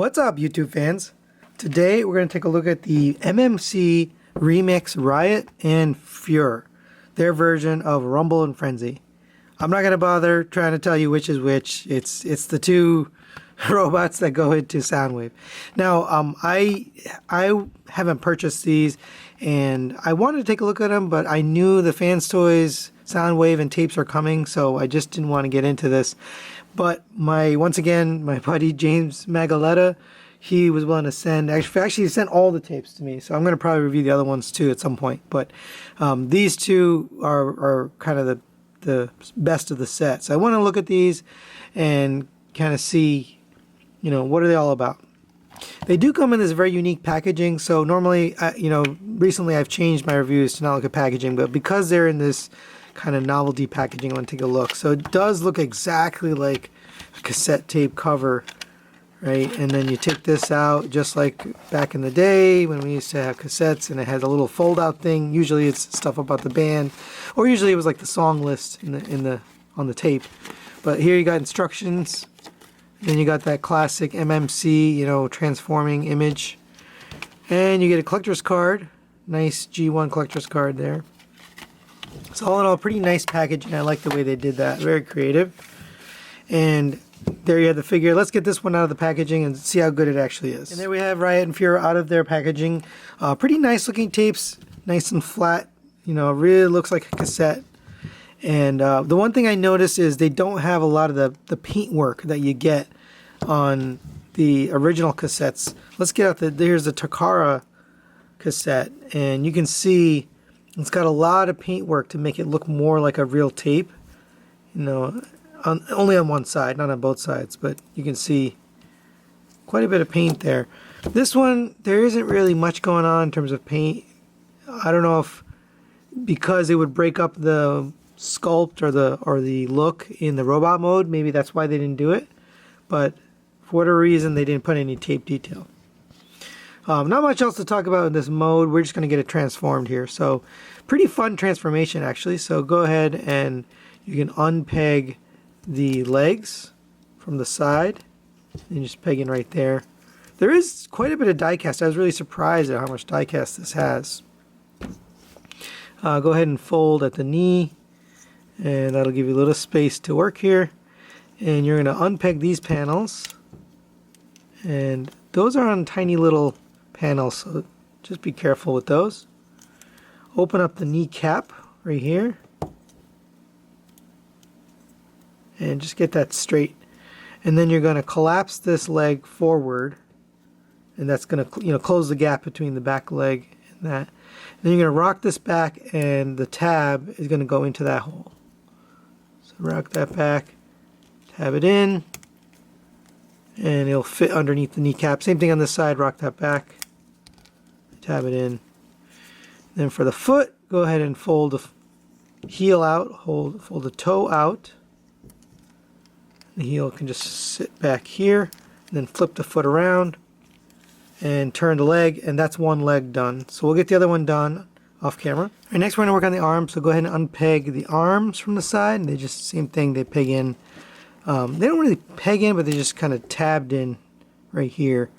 What's up, YouTube fans? Today we're going to take a look at the MMC Remix Riot and Furor, their version of Rumble and Frenzy. I'm not going to bother trying to tell you which is which. It's the two robots that go into Soundwave. Now, I haven't purchased these, and I wanted to take a look at them, but I knew the Fans Toys Soundwave and tapes are coming, so I just didn't want to get into this. But once again, my buddy James Magaletta, he was willing to send, actually he sent all the tapes to me, so I'm going to probably review the other ones too at some point. But these two are kind of the best of the set. So I want to look at these and kind of see, what are they all about. They do come in this very unique packaging, so normally, recently I've changed my reviews to not look at packaging, but because they're in this kind of novelty packaging, I want to take a look. So it does look exactly like a cassette tape cover, right? And then you take this out just like back in the day when we used to have cassettes, and it had a little fold-out thing. Usually it's stuff about the band, or usually it was like the song list on the tape. But here you got instructions. Then you got that classic MMC, transforming image. And you get a collector's card. Nice G1 collector's card there. So all in all, pretty nice packaging. I like the way they did that. Very creative. And there you have the figure. Let's get this one out of the packaging and see how good it actually is. And there we have Riot and Furor out of their packaging. Pretty nice looking tapes. Nice and flat. Really looks like a cassette. And the one thing I noticed is they don't have a lot of the paint work that you get on the original cassettes. Let's get out here's the Takara cassette, and you can see it's got a lot of paint work to make it look more like a real tape. Only on one side, not on both sides, but you can see quite a bit of paint there. This one, there isn't really much going on in terms of paint. I don't know if because it would break up the sculpt or the look in the robot mode, maybe that's why they didn't do it, but for whatever reason they didn't put any tape detail. Not much else to talk about in this mode. We're just going to get it transformed here. So pretty fun transformation actually. So go ahead and you can unpeg the legs from the side and just peg in right there. There is quite a bit of die cast. I was really surprised at how much die cast this has. Go ahead and fold at the knee, and that'll give you a little space to work here. And you're going to unpeg these panels, and those are on tiny little panels, so just be careful with those. Open up the kneecap right here and just get that straight. And then you're going to collapse this leg forward, and that's going to close the gap between the back leg and that. Then you're going to rock this back, and the tab is going to go into that hole. So rock that back, tab it in, and it'll fit underneath the kneecap. Same thing on this side, rock that back, tab it in. Then for the foot, go ahead and fold the heel out, fold the toe out. The heel can just sit back here, and then flip the foot around and turn the leg, and that's one leg done. So we'll get the other one done off camera. All right, next we're going to work on the arms, so go ahead and unpeg the arms from the side. They just, same thing, they peg in. They don't really peg in, but they just kind of tabbed in right here.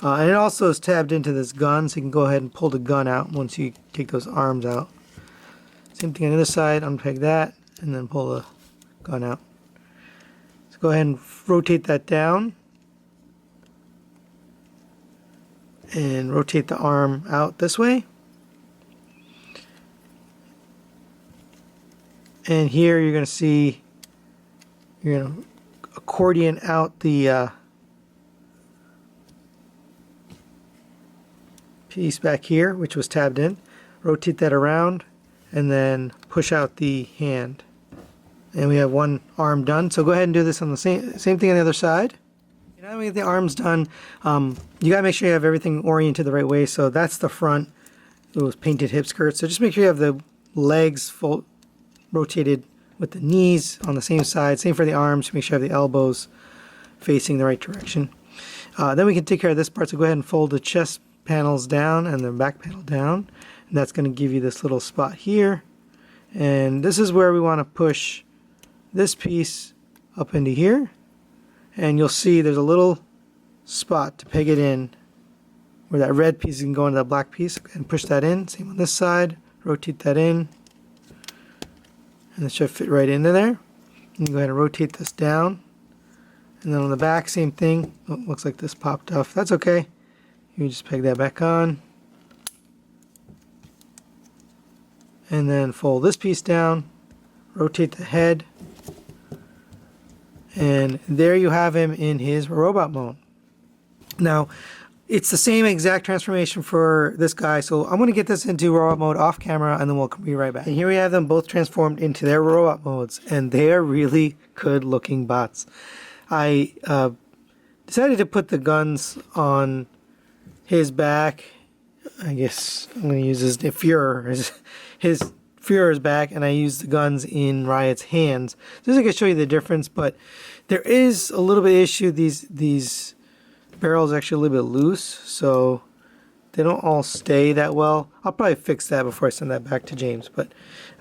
And it also is tabbed into this gun, so you can go ahead and pull the gun out once you take those arms out. Same thing on the other side, unpeg that, and then pull the gun out. So go ahead and rotate that down. And rotate the arm out this way. And here you're going to see, you're going to accordion out the piece back here, which was tabbed in. Rotate that around, and then push out the hand. And we have one arm done. So go ahead and do this on the same thing on the other side. Now that we get the arms done, you gotta make sure you have everything oriented the right way. So that's the front, those painted hip skirts. So just make sure you have the legs rotated with the knees on the same side. Same for the arms. Make sure you have the elbows facing the right direction. Then we can take care of this part. So go ahead and fold the chest panels down and the back panel down. And that's going to give you this little spot here. And this is where we want to push this piece up into here. And you'll see there's a little spot to peg it in, where that red piece can go into that black piece, and push that in. Same on this side. Rotate that in, and it should fit right into there. And you go ahead and rotate this down, and then on the back, same thing. Oh, looks like this popped off. That's okay. You just peg that back on, and then fold this piece down, rotate the head, and there you have him in his robot mode. Now, it's the same exact transformation for this guy, so I'm going to get this into robot mode off camera, and then we'll be right back. And here we have them both transformed into their robot modes, and they are really good looking bots. I decided to put the guns on his back. I guess I'm going to use his Furor. His Furor's back, and I used the guns in Riot's hands. Just I can show you the difference, but there is a little bit of issue. These barrels are actually a little bit loose, so they don't all stay that well. I'll probably fix that before I send that back to James, but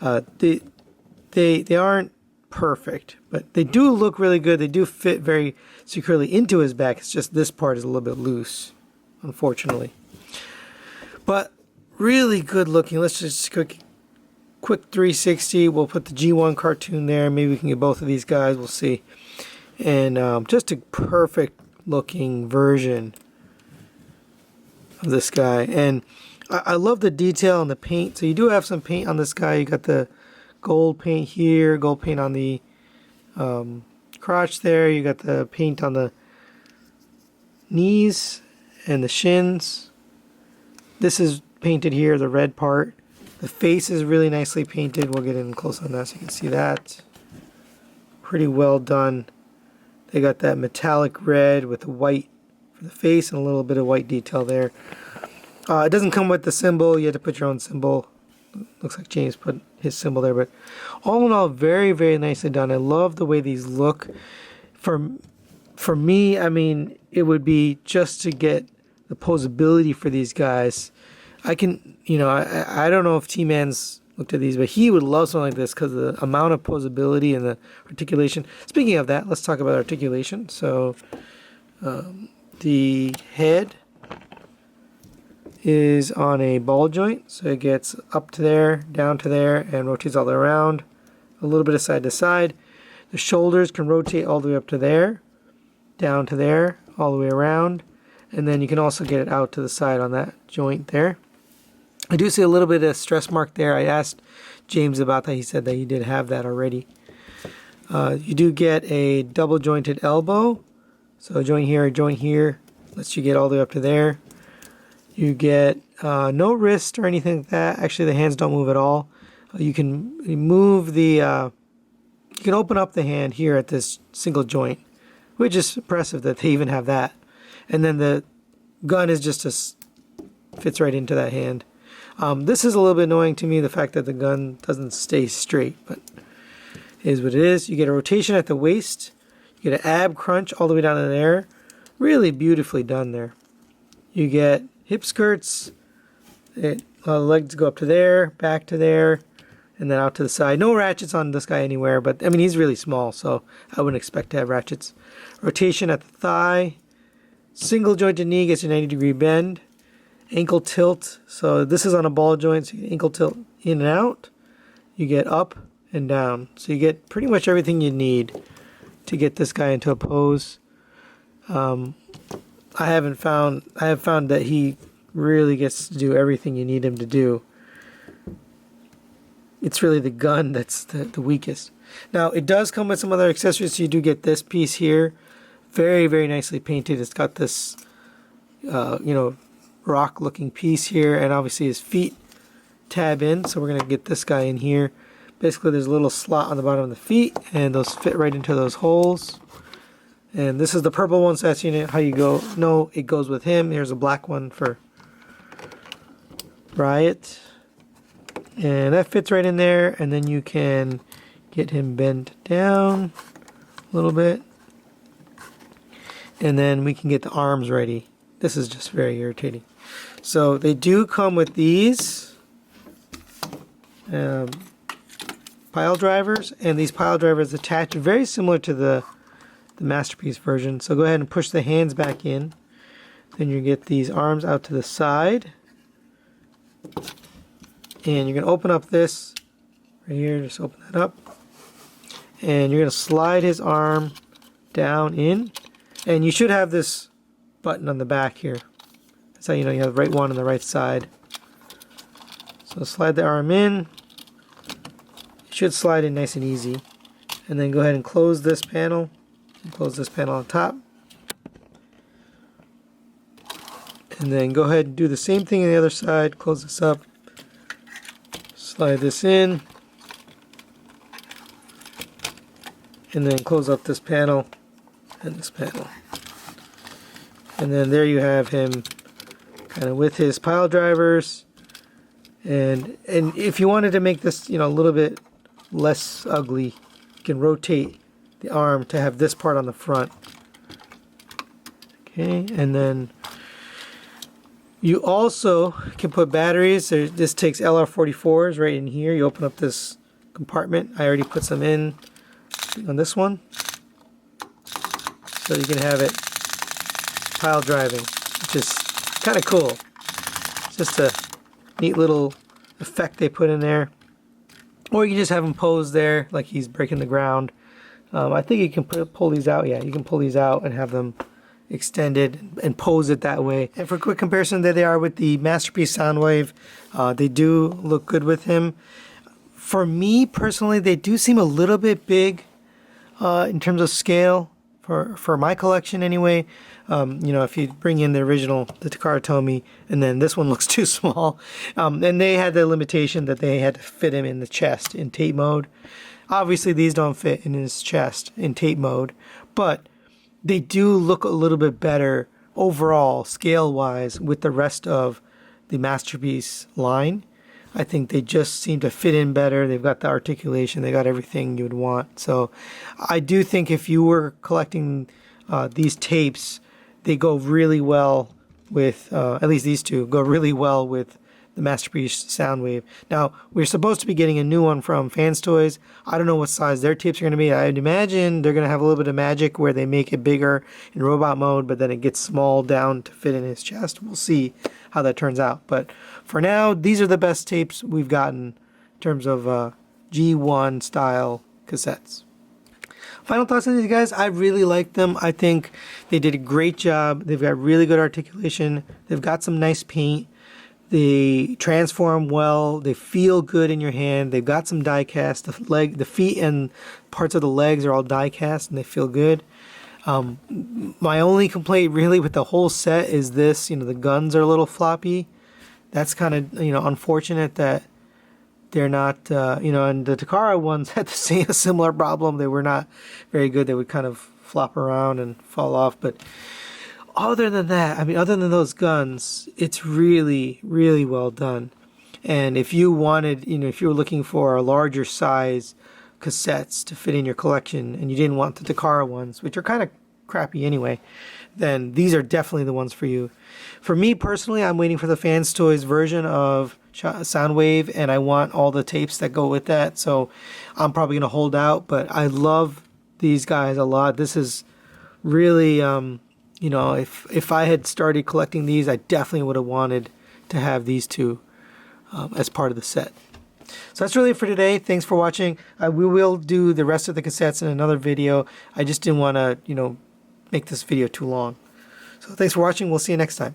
they aren't perfect, but they do look really good. They do fit very securely into his back. It's just this part is a little bit loose, unfortunately. But really good looking. Let's just quick 360. We'll put the G1 cartoon there. Maybe we can get both of these guys. We'll see. And just a perfect looking version of this guy. And I love the detail on the paint. So you do have some paint on this guy. You got the gold paint here, gold paint on the crotch there. You got the paint on the knees and the shins. This is painted here, the red part. The face is really nicely painted. We'll get in close on that so you can see that. Pretty well done. They got that metallic red with the white for the face and a little bit of white detail there. It doesn't come with the symbol. You have to put your own symbol. Looks like James put his symbol there, but all in all, very, very nicely done. I love the way these look. For me, I mean, it would be just to get the posability for these guys. I can, you know, I don't know if T-Man's looked at these, but he would love something like this because of the amount of posability and the articulation. Speaking of that, let's talk about articulation. So the head is on a ball joint, so it gets up to there, down to there, and rotates all the way around, a little bit of side to side. The shoulders can rotate all the way up to there, down to there, all the way around, and then you can also get it out to the side on that joint there. I do see a little bit of stress mark there. I asked James about that. He said that he did have that already. You do get a double jointed elbow. So a joint here, lets you get all the way up to there. You get no wrist or anything like that. Actually, the hands don't move at all. You can move the, you can open up the hand here at this single joint, which is impressive that they even have that. And then the gun is just fits right into that hand. This is a little bit annoying to me, the fact that the gun doesn't stay straight, but it is what it is. You get a rotation at the waist. You get an ab crunch all the way down to there. Really beautifully done there. You get hip skirts. The legs go up to there, back to there, and then out to the side. No ratchets on this guy anywhere, but I mean, he's really small, so I wouldn't expect to have ratchets. Rotation at the thigh. Single jointed knee gets a 90-degree bend. Ankle tilt, so this is on a ball joint, so you get ankle tilt in and out. You get up and down, so you get pretty much everything you need to get this guy into a pose. I have found that he really gets to do everything you need him to do. It's really the gun that's the weakest. Now, it does come with some other accessories, so you do get this piece here. Very, very nicely painted. It's got this, you know, rock looking piece here, and obviously his feet tab in, so we're going to get this guy in here. Basically, there's a little slot on the bottom of the feet, and those fit right into those holes. And this is the purple one, so that's how you go. No, it goes with him. Here's a black one for Riot, and that fits right in there. And then you can get him bent down a little bit, and then we can get the arms ready. This is just very irritating. So they do come with these pile drivers, and these pile drivers attach very similar to the Masterpiece version. So go ahead and push the hands back in, Then you get these arms out to the side. And you're going to open up this right here. Just open that up. And you're going to slide his arm down in. And you should have this button on the back here. That's how you know you have the right one on the right side. So slide the arm in. It should slide in nice and easy. And then go ahead and close this panel. Close this panel on top. And then go ahead and do the same thing on the other side. Close this up. Slide this in. And then close up this panel and this panel. And then there you have him kind of with his pile drivers. And if you wanted to make this, you know, a little bit less ugly, you can rotate the arm to have this part on the front. Okay, and then you also can put batteries. This takes LR44s right in here. You open up this compartment. I already put some in on this one. So you can have it pile driving, which is kind of cool. It's just a neat little effect they put in there. Or you can just have him pose there like he's breaking the ground. I think you can pull these out. Yeah, you can pull these out and have them extended and pose it that way. And for a quick comparison, there they are with the Masterpiece Soundwave. They do look good with him. For me personally, they do seem a little bit big in terms of scale for my collection anyway. You know, if you bring in the original, the Takara Tomy, and then this one looks too small. And they had the limitation that they had to fit him in the chest in tape mode. Obviously, these don't fit in his chest in tape mode, but they do look a little bit better overall, scale-wise, with the rest of the Masterpiece line. I think they just seem to fit in better. They've got the articulation. They got everything you would want. So I do think if you were collecting these tapes, they go really well with, at least these two, go really well with the Masterpiece Soundwave. Now, we're supposed to be getting a new one from Fans Toys. I don't know what size their tapes are going to be. I'd imagine they're going to have a little bit of magic where they make it bigger in robot mode, but then it gets small down to fit in his chest. We'll see how that turns out. But for now, these are the best tapes we've gotten in terms of G1 style cassettes. Final thoughts on these guys, I really like them. I think they did a great job. They've got really good articulation. They've got some nice paint. They transform well. They feel good in your hand. They've got some die cast. The feet and parts of the legs are all die cast, and they feel good. My only complaint really with the whole set is this. You know, the guns are a little floppy. That's kind of, you know, unfortunate that they're not. You know, and the Takara ones had a similar problem. They were not very good. They would kind of flop around and fall off, but. Other than that, I mean, other than those guns, it's really, really well done. And if you wanted, you know, if you were looking for a larger size cassettes to fit in your collection and you didn't want the Takara ones, which are kind of crappy anyway, then these are definitely the ones for you. For me personally, I'm waiting for the Fans Toys version of Soundwave, and I want all the tapes that go with that. So I'm probably going to hold out, but I love these guys a lot. This is really... you know, if I had started collecting these, I definitely would have wanted to have these two as part of the set. So that's really it for today. Thanks for watching. We will do the rest of the cassettes in another video. I just didn't want to, you know, make this video too long. So thanks for watching. We'll see you next time.